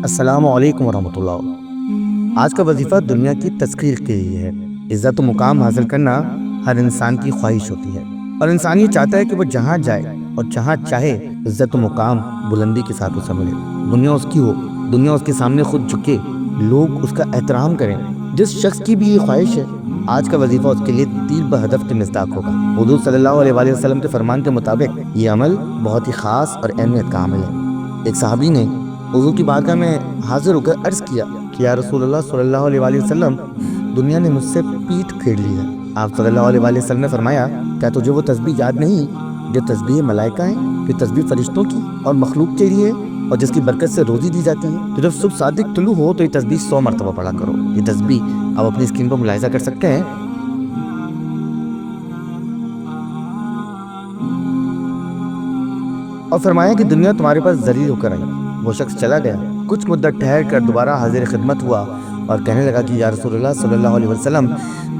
السلام علیکم ورحمۃ اللہ۔ آج کا وظیفہ دنیا کی تذکیر کے لیے ہے۔ عزت و مقام حاصل کرنا ہر انسان کی خواہش ہوتی ہے، اور انسان یہ چاہتا ہے کہ وہ جہاں جائے اور جہاں چاہے عزت و مقام بلندی کے ساتھ اسے ملے، دنیا اس کی ہو، دنیا اس کے سامنے خود جھکے، لوگ اس کا احترام کریں۔ جس شخص کی بھی یہ خواہش ہے، آج کا وظیفہ اس کے لیے تیر بہدف کے مصداق ہوگا۔ حضور صلی اللہ علیہ وآلہ وسلم کے فرمان کے مطابق یہ عمل بہت ہی خاص اور اہمیت کا عمل ہے۔ ایک صحابی نے حضور کی بارگاہ میں حاضر ہو کر عرض کیا کہ یا رسول اللہ صلی اللہ علیہ وآلہ وسلم، دنیا نے مجھ سے پیٹھ پھیر لی ہے۔ آپ صلی اللہ علیہ وآلہ وسلم نے فرمایا، کیا تجھے وہ تسبیح یاد نہیں جو تسبیح ملائکہ ہیں، جو تسبیح فرشتوں کی اور مخلوق کے لیے، اور جس کی برکت سے روزی دی جاتی ہے؟ تو جب صبح صادق طلوع ہو تو یہ تسبیح 100 مرتبہ پڑھا کرو۔ یہ تسبیح آپ اپنی اسکرین پر ملاحظہ کر سکتے ہیں۔ اور فرمایا کہ دنیا تمہارے پاس ذلیل ہو کر آئی۔ وہ شخص چلا گیا، کچھ مدت ٹھہر کر دوبارہ حاضر خدمت ہوا اور کہنے لگا کہ یا رسول اللہ صلی اللہ علیہ وسلم،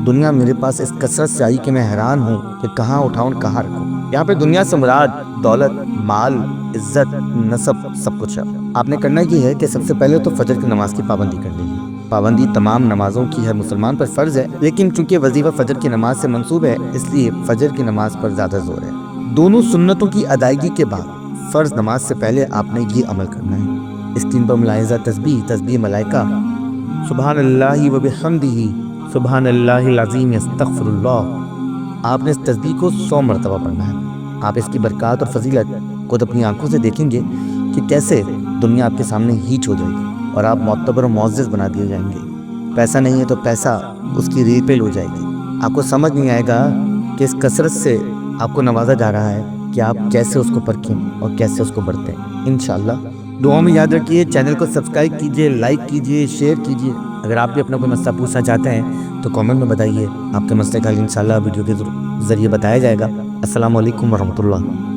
دنیا میرے پاس اس کثرت سے آئی کہ میں حیران ہوں کہ کہاں اٹھاؤں کہاں رکھوں۔ یہاں پہ دنیا سے مراد دولت، مال، عزت، نسب، سب کچھ ہے۔ آپ نے کرنا یہ ہے کہ سب سے پہلے تو فجر کی نماز کی پابندی کر لیجیے۔ پابندی تمام نمازوں کی ہر مسلمان پر فرض ہے، لیکن چونکہ وظیفہ فجر کی نماز سے منسوب ہے، اس لیے فجر کی نماز پر زیادہ زور ہے۔ دونوں سنتوں کی ادائیگی کے بعد فرض نماز سے پہلے آپ نے یہ عمل کرنا ہے۔ اسکرین پر ملاحظہ تسبیح ملائکہ، سبحان اللہ و بحمدہ، سبحان اللہ العظیم، استغفر اللہ۔ آپ نے اس تسبیح کو 100 مرتبہ پڑھنا ہے۔ آپ اس کی برکات اور فضیلت خود اپنی آنکھوں سے دیکھیں گے کہ کیسے دنیا آپ کے سامنے ہیچ ہو جائے گی اور آپ معتبر و معزز بنا دیے جائیں گے۔ پیسہ نہیں ہے تو پیسہ اس کی ریپیل ہو جائے گی۔ آپ کو سمجھ نہیں آئے گا کہ اس کثرت سے آپ کو نوازا جا رہا ہے کہ آپ کیسے اس کو پرکھیں اور کیسے اس کو برتیں۔ انشاءاللہ دعاؤں میں یاد رکھیے، چینل کو سبسکرائب کیجیے، لائک کیجیے، شیئر کیجیے۔ اگر آپ بھی اپنا کوئی مسئلہ پوچھنا چاہتے ہیں تو کامنٹ میں بتائیے، آپ کے مسئلے کا حل انشاءاللہ ویڈیو کے ذریعے بتایا جائے گا۔ السلام علیکم ورحمۃ اللہ۔